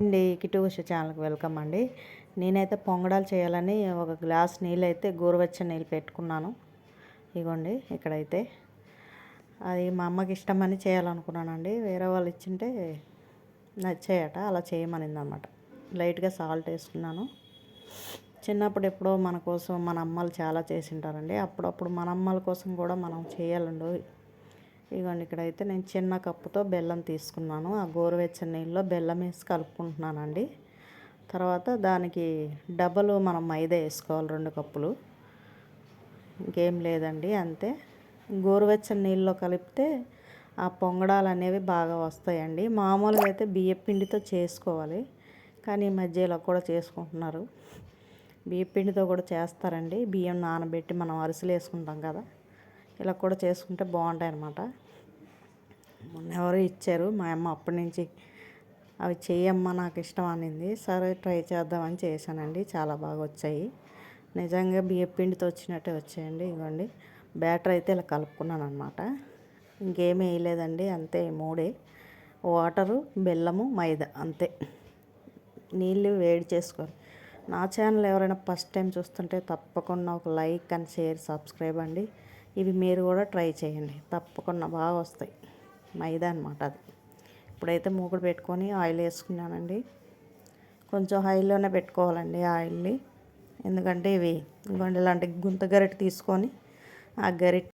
అండి కిటు ఉష ఛానల్కి వెల్కమ్ అండి. నేనైతే పొంగడాలు చేయాలని ఒక గ్లాస్ నీళ్ళు అయితే గోరువెచ్చని నీళ్ళు పెట్టుకున్నాను. ఇగోండి ఇక్కడైతే అది మా అమ్మకి ఇష్టమని చేయాలనుకున్నానండి. వేరే వాళ్ళు ఇచ్చింటే నచ్చాయట, అలా చేయమనింది అనమాట. లైట్గా సాల్ట్ వేసుకున్నాను. చిన్నప్పుడు ఎప్పుడో మన కోసం మన అమ్మలు చాలా చేసింటారండి. అప్పుడప్పుడు మన అమ్మల కోసం కూడా మనం చేయాలండి. ఇదిగోండి ఇక్కడైతే నేను చిన్న కప్పుతో బెల్లం తీసుకున్నాను. ఆ గోరువెచ్చని నీళ్ళలో బెల్లం వేసి కలుపుకుంటున్నానండి. తర్వాత దానికి డబల్ మనం మైదా వేసుకోవాలి, 2 కప్పులు. ఇంకేం లేదండి, అంతే. గోరువెచ్చని నీళ్ళలో కలిపితే ఆ పొంగడాలు అనేవి బాగా వస్తాయండి. మామూలుగా అయితే బియ్యం పిండితో చేసుకోవాలి, కానీ ఈ మధ్య ఇలా కూడా చేసుకుంటున్నారు. బియ్యం పిండితో కూడా చేస్తారండి. బియ్యం నానబెట్టి మనం అరిసెలు వేసుకుంటాం కదా, ఇలా కూడా చేసుకుంటే బాగుంటాయి అన్నమాట. మొన్న ఎవరో ఇచ్చారు మా అమ్మ, అప్పటి నుంచి అవి చేయమ్మా నాకు ఇష్టం అనింది. సరే ట్రై చేద్దామని చేశానండి. చాలా బాగా వచ్చాయి. నిజంగా బియ్యం పిండితో వచ్చినట్టే వచ్చాయండి. ఇవ్వండి బ్యాటర్ అయితే ఇలా కలుపుకున్నాను అనమాట. ఇంకేమీ వేయలేదండి, అంతే. 3 వాటరు, బెల్లము, మైదా, అంతే. నీళ్ళు వేడి చేసుకోవాలి. నా ఛానల్ ఎవరైనా ఫస్ట్ టైం చూస్తుంటే తప్పకుండా ఒక లైక్ అండ్ షేర్, సబ్స్క్రైబ్ అండి. ఇవి మీరు కూడా ట్రై చేయండి, తప్పకుండా బాగా వస్తాయి. మైదా అనమాట అది. ఇప్పుడైతే మూకుడు పెట్టుకొని ఆయిల్ వేసుకున్నానండి. కొంచెం హైలోనే పెట్టుకోవాలండి ఆయిల్ని, ఎందుకంటే ఇవి ఇవ్వండి ఇలాంటి గుంత గరిటె తీసుకొని ఆ గరిటె